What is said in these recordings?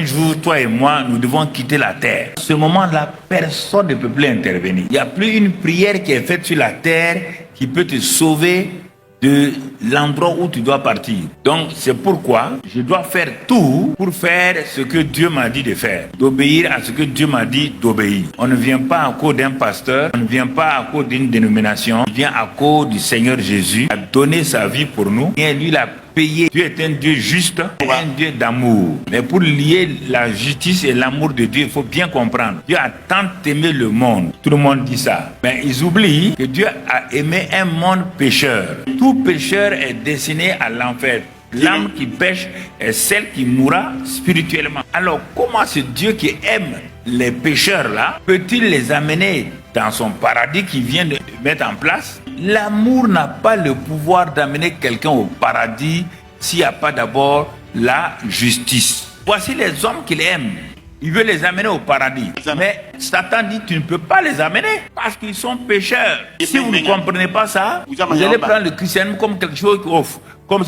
un jour, toi et moi, nous devons quitter la terre. À ce moment-là, personne ne peut plus intervenir. Il n'y a plus une prière qui est faite sur la terre qui peut te sauver de l'endroit où tu dois partir. Donc, c'est pourquoi je dois faire tout pour faire ce que Dieu m'a dit de faire, d'obéir à ce que Dieu m'a dit d'obéir. On ne vient pas à cause d'un pasteur, on ne vient pas à cause d'une dénomination, on vient à cause du Seigneur Jésus, qui a donné sa vie pour nous, et lui l'a payé. Dieu est un Dieu juste, un Dieu d'amour. Mais pour lier la justice et l'amour de Dieu, il faut bien comprendre. Dieu a tant aimé le monde. Tout le monde dit ça. Mais ils oublient que Dieu a aimé un monde pécheur. Tout pécheur est destiné à l'enfer. L'âme qui pêche est celle qui mourra spirituellement. Alors, comment ce Dieu qui aime les pécheurs là peut-il les amener dans son paradis qu'il vient de mettre en place? L'amour n'a pas le pouvoir d'amener quelqu'un au paradis s'il n'y a pas d'abord la justice. Voici les hommes qu'il aime. Il veut les amener au paradis. Mais Satan dit, tu ne peux pas les amener parce qu'ils sont pécheurs. Si vous ne comprenez pas ça, vous allez prendre le christianisme comme quelque chose qui offre. Comme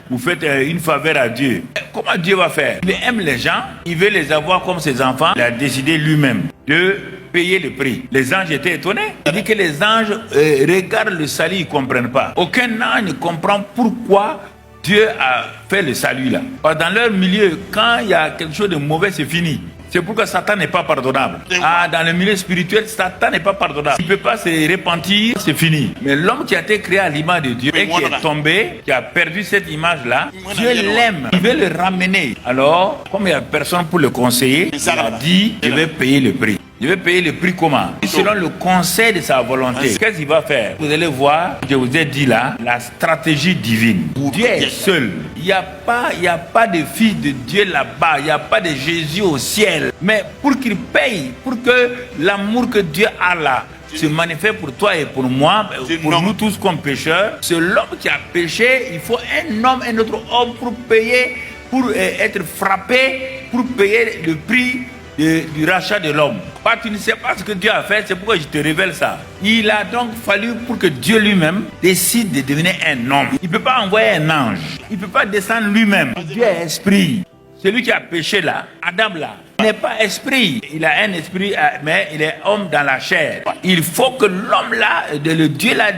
vous faites une faveur à Dieu. Comment Dieu va faire? Il aime les gens, il veut les avoir comme ses enfants. Il a décidé lui-même de payer le prix. Les anges étaient étonnés. Il dit que les anges regardent le salut, ils ne comprennent pas. Aucun ange ne comprend pourquoi Dieu a fait le salut là. Dans leur milieu, quand il y a quelque chose de mauvais, c'est fini. C'est pourquoi Satan n'est pas pardonnable. Dans le milieu spirituel, Satan n'est pas pardonnable. Il ne peut pas se repentir, c'est fini. Mais l'homme qui a été créé à l'image de Dieu et qui est tombé, qui a perdu cette image-là, Dieu l'aime. Il veut le ramener. Alors, comme il n'y a personne pour le conseiller, il a dit, je vais payer le prix. Je vais payer le prix comment? Selon le conseil de sa volonté. Qu'est-ce qu'il va faire? Vous allez voir, je vous ai dit là, la stratégie divine. Dieu est seul. Il n'y a pas de fils de Dieu là-bas. Il n'y a pas de Jésus au ciel. Mais pour qu'il paye, pour que l'amour que Dieu a là se manifeste pour toi et pour moi, pour nous tous comme pécheurs, c'est l'homme qui a péché. Il faut un homme, un autre homme pour payer, pour être frappé, pour payer le prix du rachat de l'homme. Tu ne sais pas ce que Dieu a fait, c'est pourquoi je te révèle ça. Il a donc fallu pour que Dieu lui-même décide de devenir un homme. Il ne peut pas envoyer un ange. Il ne peut pas descendre lui-même. Dieu est esprit. Celui qui a péché là, Adam là, n'est pas esprit. Il a un esprit, mais il est homme dans la chair. Il faut que l'homme là, le Dieu là,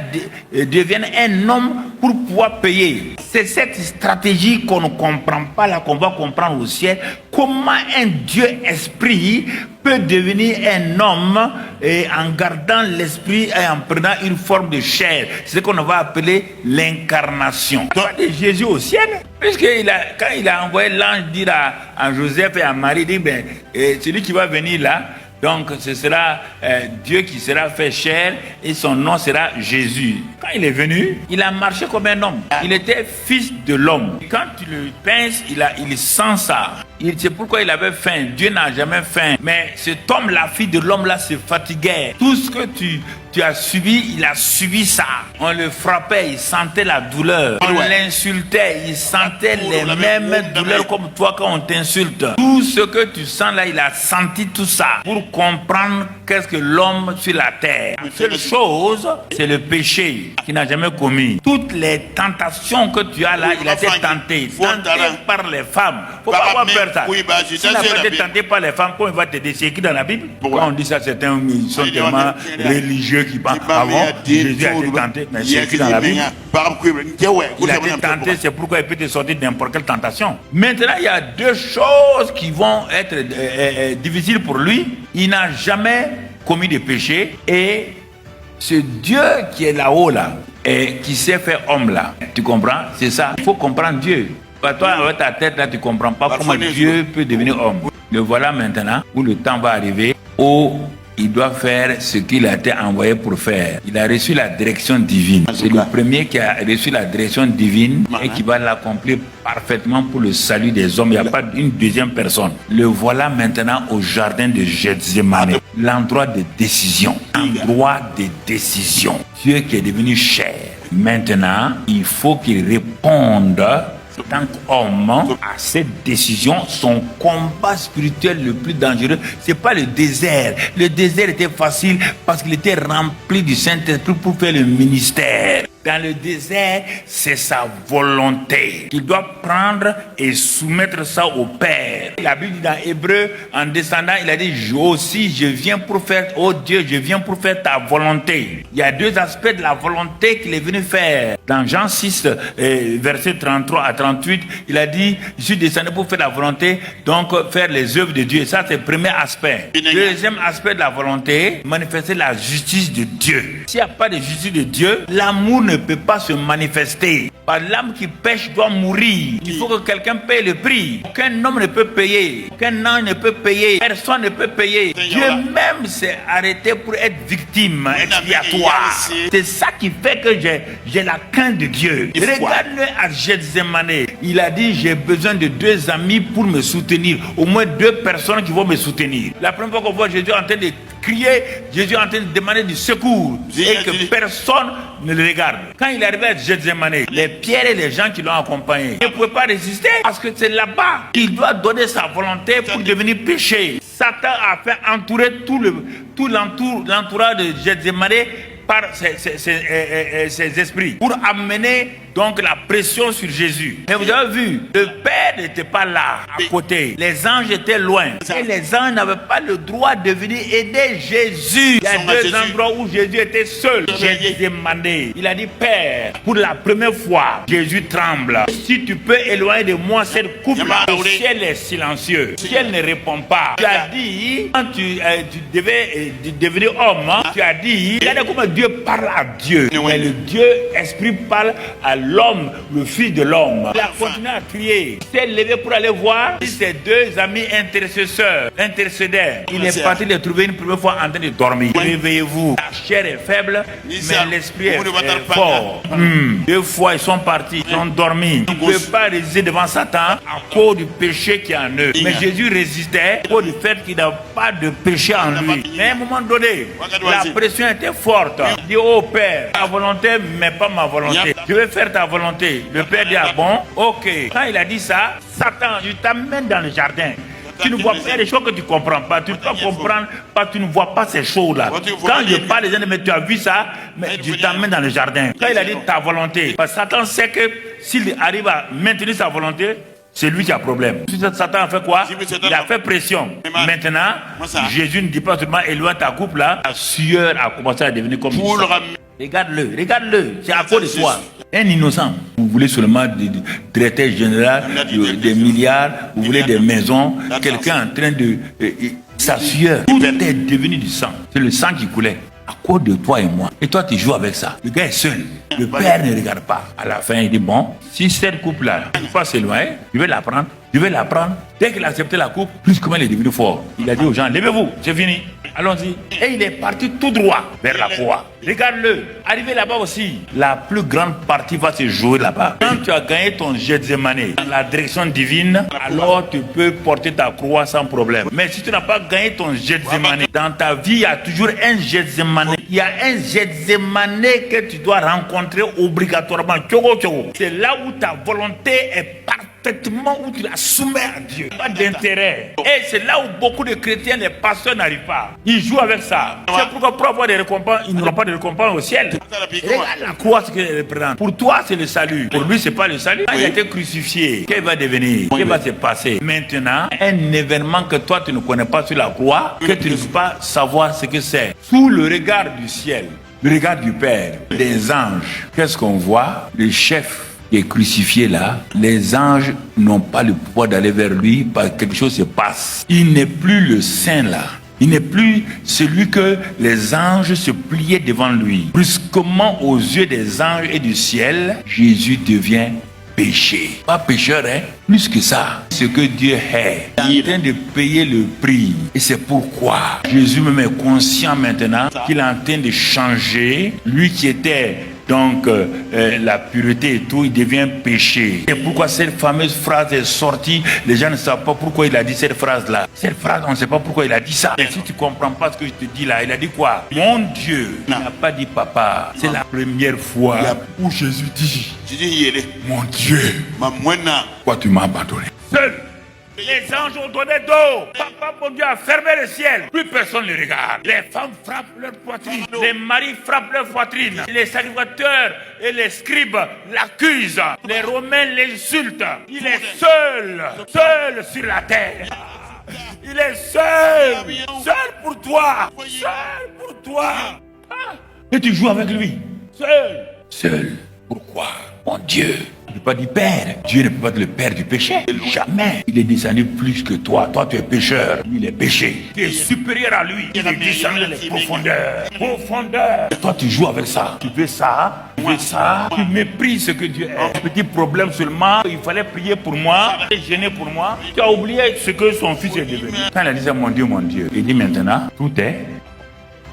devienne un homme pour pouvoir payer. C'est cette stratégie qu'on ne comprend pas là, qu'on va comprendre au ciel. Comment un Dieu esprit peut devenir un homme et en gardant l'esprit et en prenant une forme de chair. C'est ce qu'on va appeler l'incarnation. De Jésus au ciel, puisqu'il quand il a envoyé l'ange dire à Joseph et à Marie, il dit, celui qui va venir là, donc ce sera Dieu qui sera fait chair et son nom sera Jésus. Quand il est venu, il a marché comme un homme. Il était fils de l'homme. Quand tu le pinces, il sent ça. C'est pourquoi il avait faim. Dieu n'a jamais faim. Mais cet homme, la fille de l'homme là, se fatiguait. Tout ce que tu as subi, il a subi ça. On le frappait, il sentait la douleur. On l'insultait, il sentait les mêmes douleurs comme toi quand on t'insulte. Tout ce que tu sens là, il a senti tout ça pour comprendre qu'est-ce que l'homme sur la terre. La seule chose, c'est le péché qu'il n'a jamais commis. Toutes les tentations que tu as là, il a été tenté. Tenté par les femmes. Faut pas avoir peur ça. S'il n'a pas été tenté par les femmes, comment il va te dire? C'est écrit dans la Bible. Quand on dit ça, certains sont tellement religieux qui pensent avant, Jésus a été tenté. Mais c'est écrit dans la Bible. Il a été tenté, c'est pourquoi il peut te sortir n'importe quelle tentation. Maintenant, il y a deux choses qui vont être difficiles pour lui. Il n'a jamais commis de péché et ce Dieu qui est là-haut là et qui s'est fait homme là, tu comprends? C'est ça. Il faut comprendre Dieu. Toi, avec ta tête là, tu ne comprends pas comment Dieu peut devenir homme. Le voilà maintenant où le temps va arriver où il doit faire ce qu'il a été envoyé pour faire. Il a reçu la direction divine. C'est le premier qui a reçu la direction divine et qui va l'accomplir parfaitement pour le salut des hommes. Il n'y a pas une deuxième personne. Le voilà maintenant au jardin de Gethsémane. L'endroit de décision. L'endroit de décision. Dieu qui est devenu chair. Maintenant, il faut qu'il réponde tant qu'homme à cette décision. Son combat spirituel le plus dangereux, c'est pas le désert. Le désert était facile parce qu'il était rempli du Saint-Esprit pour faire le ministère. dans le désert, c'est sa volonté. Il doit prendre et soumettre ça au Père. La Bible dit dans Hébreu, en descendant, il a dit, je viens pour faire, oh Dieu, je viens pour faire ta volonté. Il y a deux aspects de la volonté qu'il est venu faire. Dans Jean 6, versets 33 à 38, il a dit, je suis descendu pour faire la volonté, donc faire les œuvres de Dieu. Ça, c'est le premier aspect. Deuxième aspect de la volonté, manifester la justice de Dieu. S'il n'y a pas de justice de Dieu, l'amour ne peut pas se manifester. L'âme qui pêche doit mourir. Il faut que quelqu'un paye le prix. Aucun homme ne peut payer. Aucun ange ne peut payer. Personne ne peut payer. Dieu même s'est arrêté pour être victime expiatoire. C'est ça qui fait que j'ai la crainte de Dieu. Regarde-le à Gethsémane. Il a dit, j'ai besoin de 2 amis pour me soutenir. Au moins 2 personnes qui vont me soutenir. La première fois qu'on voit Jésus en train de crier, Jésus est en train de demander du secours et que personne ne le regarde. Quand il est arrivé à Gethsémane, les pierres et les gens qui l'ont accompagné ne pouvaient pas résister parce que c'est là-bas qu'il doit donner sa volonté pour devenir péché. Satan a fait entourer tout l'entourage de Gethsémane par ses esprits pour amener donc la pression sur Jésus. Mais vous avez vu, le Père n'était pas là, à côté. Les anges étaient loin. Et les anges n'avaient pas le droit de venir aider Jésus. Il y a 2 endroits où Jésus était seul. Gethsémane. Il a dit, Père, pour la première fois, Jésus tremble. Si tu peux éloigner de moi cette coupe, le ciel est silencieux. Le ciel ne répond pas. Tu as dit, quand tu devais devenir homme, tu as dit, regardez comment Dieu parle à Dieu. Mais le Dieu esprit parle à l'homme, le fils de l'homme. Il a continué à crier. Il s'est levé pour aller voir ses 2 amis intercédeurs. Il est parti les trouver une première fois en train de dormir. Réveillez-vous. La chair est faible, mais l'esprit est fort. 2 fois ils sont partis, ils ont dormi. Ils ne pouvaient pas résister devant Satan à cause du péché qui est en eux. Mais Jésus résistait à cause du fait qu'il n'a pas de péché en lui. Mais à un moment donné, la pression était forte. Il dit, oh Père, ta volonté, mais pas ma volonté. Je vais faire ta volonté. Le Père dit, ah bon, ok. Quand il a dit ça, Satan, je t'amène dans le jardin. Tu ne vois pas des choses que tu ne comprends pas. Tu ne peux pas comprendre parce que tu ne vois pas ces choses-là. Quand je parle, les gens mais tu as vu ça, mais je t'amène dans le jardin. Quand il a dit ta volonté, parce que Satan sait que s'il arrive à maintenir sa volonté, c'est lui qui a problème. Satan a fait quoi? Il a fait pression. Maintenant, Jésus ne dit pas seulement éloigne ta coupe là. La sueur a commencé à devenir comme ça. Regarde-le, c'est à cause de toi. Un innocent. Vous voulez seulement des directeurs généraux, des milliards, vous voulez des maisons, quelqu'un en train de... sa sueur, tout est devenu du sang. C'est le sang qui coulait. À cause de toi et moi. Et toi, tu joues avec ça. Le gars est seul. Le père ne regarde pas. À la fin, il dit, bon, si cette coupe-là ne peut pas s'éloigner, je vais la prendre. Dès qu'il a accepté la coupe, plus comment il est devenu fort. Il a dit aux gens, levez-vous, c'est fini. Allons-y. Et il est parti tout droit vers la croix. Regarde-le. Arrivé là-bas aussi, la plus grande partie va se jouer là-bas. Quand tu as gagné ton Gethsémane dans la direction divine, alors tu peux porter ta croix sans problème. Mais si tu n'as pas gagné ton Gethsémane, dans ta vie, il y a toujours un Gethsémane. Il y a un Gethsémane que tu dois rencontrer obligatoirement. C'est là où ta volonté est parfaitement, où tu la soumets à Dieu. Pas d'intérêt. Et c'est là où beaucoup de chrétiens, les pasteurs n'arrivent pas. Ils jouent avec ça. C'est pourquoi pour avoir des récompenses, ils n'auront pas de récompense au ciel. Regarde la croix, ce qu'elle représente. Pour toi, c'est le salut. Pour lui, c'est pas le salut. Quand il a été crucifié, qu'est-ce va devenir? Qu'est-ce va se passer? Maintenant, un événement que toi, tu ne connais pas sur la croix, que tu ne peux pas savoir ce que c'est. Sous le regard du ciel, le regard du Père, des anges, qu'est-ce qu'on voit? Le chef qui est crucifié là, les anges n'ont pas le pouvoir d'aller vers lui parce que quelque chose se passe. Il n'est plus le saint là. Il n'est plus celui que les anges se pliaient devant lui. Brusquement, aux yeux des anges et du ciel, Jésus devient péché. Pas pécheur, hein? Plus que ça. Ce que Dieu est. Il est en train de payer le prix. Et c'est pourquoi Jésus même est conscient maintenant qu'il est en train de changer. Lui qui était donc la pureté et tout, il devient péché. Et pourquoi cette fameuse phrase est sortie? Les gens ne savent pas pourquoi il a dit cette phrase-là. Cette phrase, on ne sait pas pourquoi il a dit ça. Et si tu ne comprends pas ce que je te dis là, il a dit quoi? Mon Dieu. Il n'a pas dit papa. C'est la première fois où Jésus dit, mon Dieu, pourquoi tu m'as abandonné? Seul Les anges ont donné d'eau. Papa, mon Dieu, a fermé le ciel. Plus personne ne les regarde. Les femmes frappent leur poitrine. Les maris frappent leur poitrine. Les sacrificateurs et les scribes l'accusent. Les Romains l'insultent. Il est seul. Seul sur la terre. Il est seul. Seul pour toi. Seul pour toi. Et tu joues avec lui. Seul. Seul. Pourquoi? Mon Dieu. Il ne peut pas dire Père. Dieu ne peut pas être le Père du péché. Jamais. Il est descendu plus que toi. Toi, tu es pécheur. Il est péché. Tu es supérieur à lui. Il est descendu dans les profondeurs. Profondeur. Et toi, tu joues avec ça. Tu veux ça. Tu veux ça. Tu méprises ce que Dieu est. Un petit problème seulement. Il fallait prier pour moi. Il fallait gêner pour moi. Tu as oublié ce que son fils est devenu. Quand il a dit mon Dieu, il dit maintenant, tout est.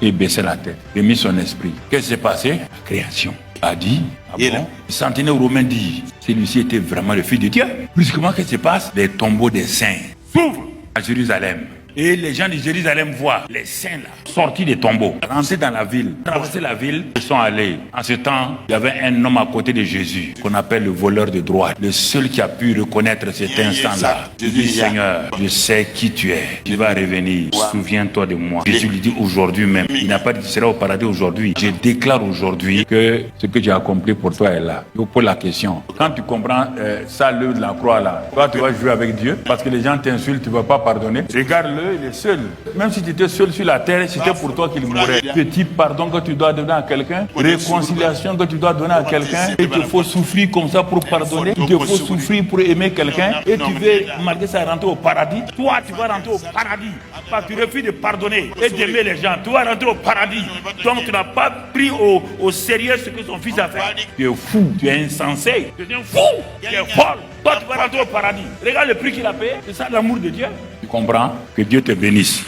Il baissait la tête. Il a mis son esprit. Qu'est-ce qui s'est passé? La création a dit, ah bon? Le centenaire romain dit, celui-ci était vraiment le Fils de Dieu. Brusquement, qu'est-ce qui se passe? Les tombeaux des saints s'ouvrent à Jérusalem. Et les gens de Jérusalem voient les saints là, sortis des tombeaux, rentrer dans la ville, traverser la ville, ils sont allés. En ce temps, il y avait un homme à côté de Jésus, qu'on appelle le voleur de droite. Le seul qui a pu reconnaître cet instant-là. Il dit, Seigneur, je sais qui tu es. Tu vas revenir. Souviens-toi de moi. Jésus lui dit aujourd'hui même. Il n'a pas dit que tu seras au paradis aujourd'hui. Je déclare aujourd'hui que ce que j'ai accompli pour toi est là. Je vous pose la question. Quand tu comprends ça, l'œuvre de la croix là, toi tu vas jouer avec Dieu parce que les gens t'insultent, tu ne vas pas pardonner. Regarde-le. Il est seul. Même si tu étais seul sur la terre, c'était pour toi qu'il mourrait. Petit pardon que tu dois donner à quelqu'un, réconciliation que tu dois donner à quelqu'un, et il te faut souffrir comme ça pour pardonner, il te faut souffrir pour aimer quelqu'un, et tu veux, malgré ça, rentrer au paradis. Toi, tu vas rentrer au paradis, parce que tu refuses de pardonner et d'aimer les gens. Tu vas rentrer au paradis. Donc, tu n'as pas pris au sérieux ce que son fils a fait. Tu es fou, tu es insensé, tu es un fou, tu es folle. Toi, tu vas rentrer au paradis. Regarde le prix qu'il a payé. C'est ça l'amour de Dieu. Tu comprends? Que Dieu te bénisse.